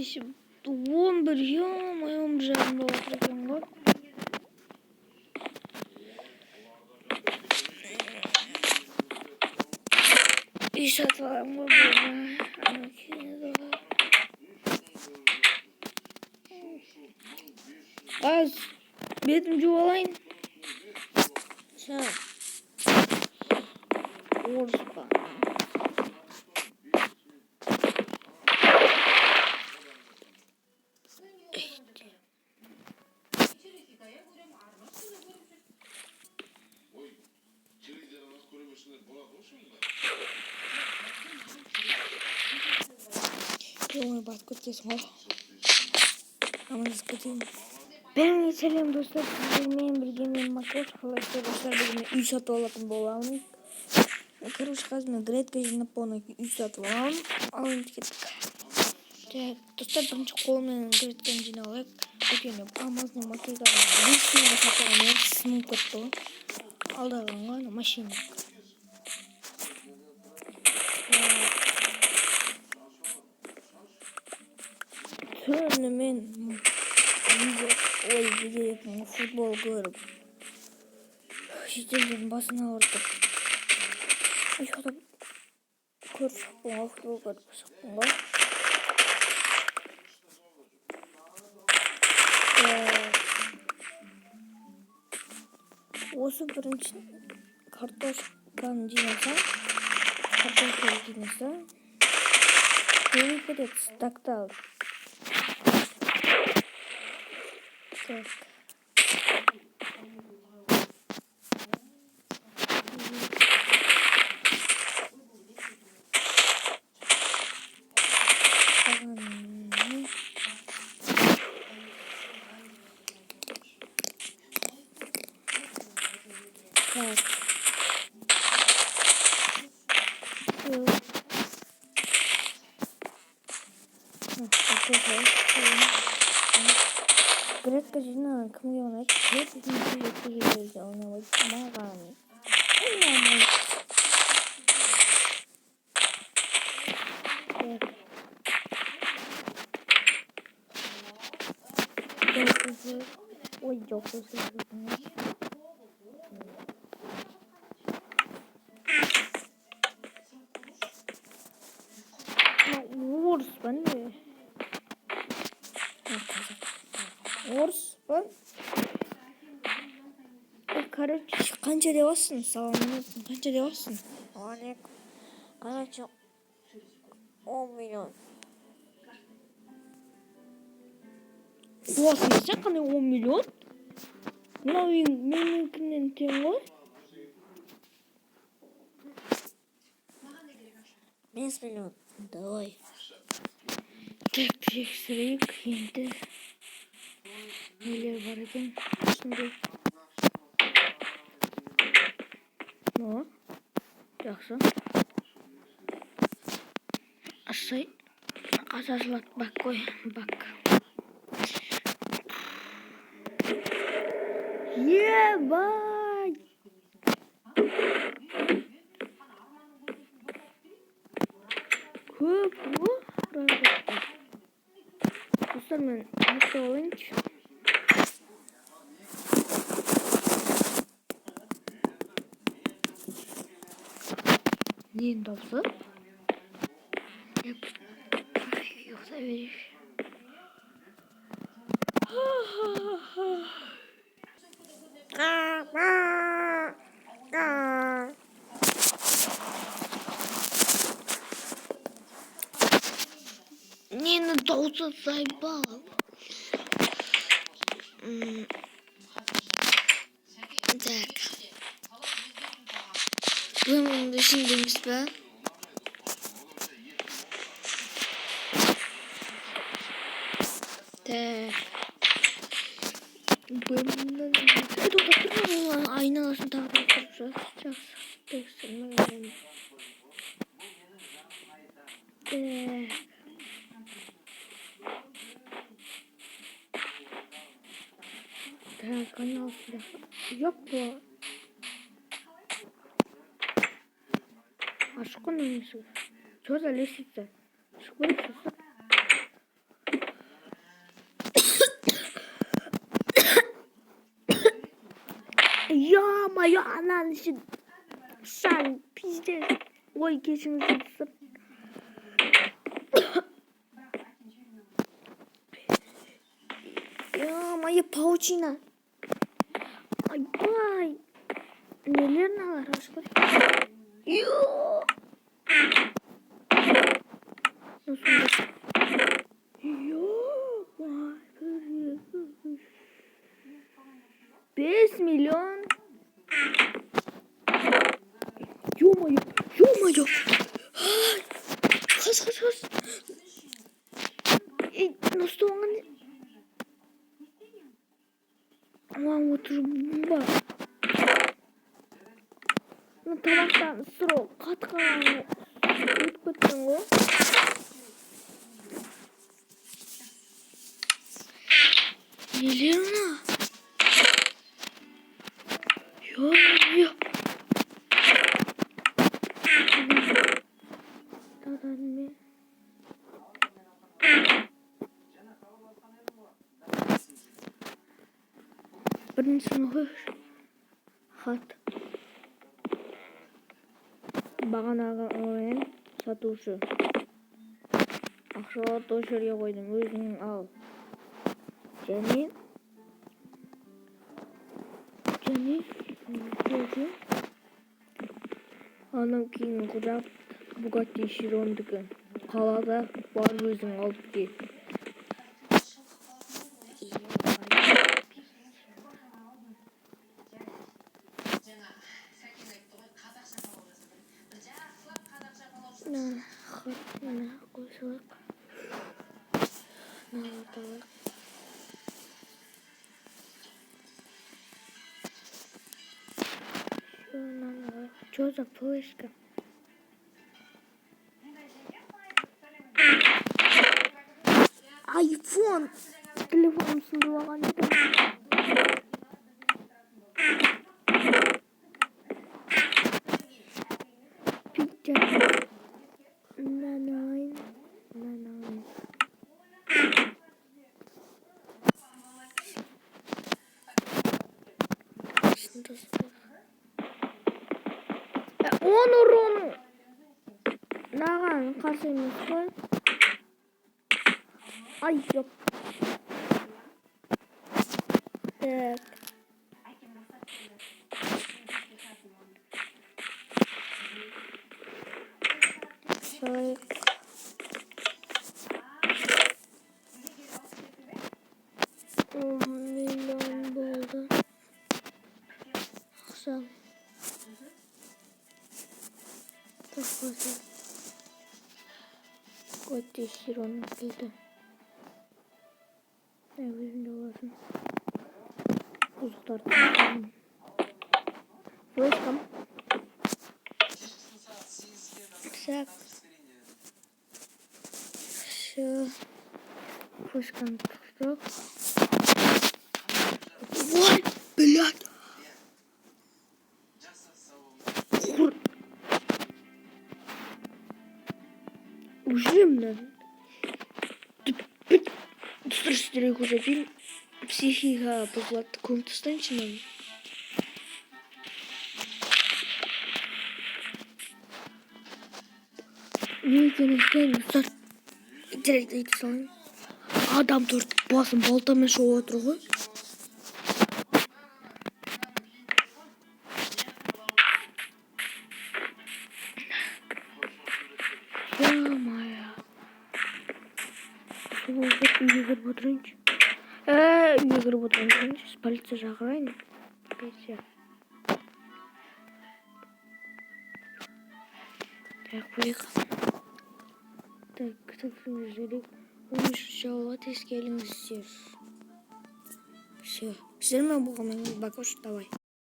кеші 11, ё-моё, 11:30 болып отыр екен ғой. Үй сатып аламын ғой. Az бетім жуып алайын. Орыспа. Ой, бат көткесің ғой. Амандасып кетейін. Бәріңе сәлем достар, сіздермен бірге мен Макрош қалайсыздар достар, бүгін үй сатып алатын боламын. Короче, қазір мен гретка жинап болған үй сатып аламын. Ал енді кеттік. Достар, бірінші қолыммен гретканы жинап алайық. Өйткені Амазонның маркетаға бесінге сатып алған сынып кетті ғой. Алдағанға машина. Түнімен видео футбол көріп шетелден басын ауыртып ұйықтап көріп шықпын ғой, футбол көріп шықпын ғой. Осы бірінші картошканы жинасам, көңіл кетеді стакта алып. Так. Гретка жинаған кімге ұнайды? Гретка ұнайды маған. Ой, жоқ, орыспын бе? Орыспын? Короче, қанша деп алсын? Саламалейкум, қанша деп алсын? Алейкум. Короче, 10 миллион. Уасың сен қандай 10 миллион? Мынау менікінен тең ғой? 5 миллион. Давай. Так, тексірейік енді. Нелер бар екен? Ішінде. Ну, жақсы. Ашай. Қазасылат бак қой. Бак. Ебай! Көп ғой. Достар, мен ақтап алайыншы. Нені тапсы? Ұйықтай берейік. Нені таусы заебал. Так. Бұның ішіндеміз бе? Так. Бұның айналасын тағып жақсы. Так, айналасында жоқ бұл. Ашық қой несі. Что за лестница? Шықпай Ё-моё, ананың ішін. Шан, пиздец. Ой, кешіңіз өтсіп. Ё-моё, паучина. Ай-бай. Нелер налар, ашқыр. Ё. Ё-моё. 5 миллион. Ё-моё, ё-моё. Хас. Ну что он? Мама, труба. Ну тамақтан сұрау қатқан өтіп кеттің ғой. Нелер мына? Ё-моё. Біріншісін қойшы. Хат. Бағанағы ойын сатушы. Ақшаларды осы жерге қойдым, өзің ал. Және анау кейін құжат Bugatti Chiron'дікі. Қалада бар, өзің алып кел. Мына қойсылық. Налаталық. Что за флешка? Айфон! Телефон сындырған еді. Пицца. Нанайын. Он урону. Наған қарсы емес қой. Ай, жоқ. Так. Миллион болды. Ақша. Тақпасы. Bugatti Chiron келді. Өзінде боласын. Бұзықтарды қайтамын. Флешкам. Так. Все. Флешкам тұқтық. Ой, блядь. Құр. Ужимнен. Дұрыстырек уже фильм. Психика бұзылады. Көміп тастайыншы мен. Не екенін істейін, ұстар. Директ айты салайын. Адам тұрды басын балтамен шоу отыр ғой. Ё-моё. Сол үйге кіріп отырайыншы. Үйге кіріп отырайыншы. Полиция шақырайын. Полиция. Так, поехали. Так, кітапшымыз жүрек. 13 ауылға тез келіңіздер. Все. Сіздермен болғанмен бакош, давай.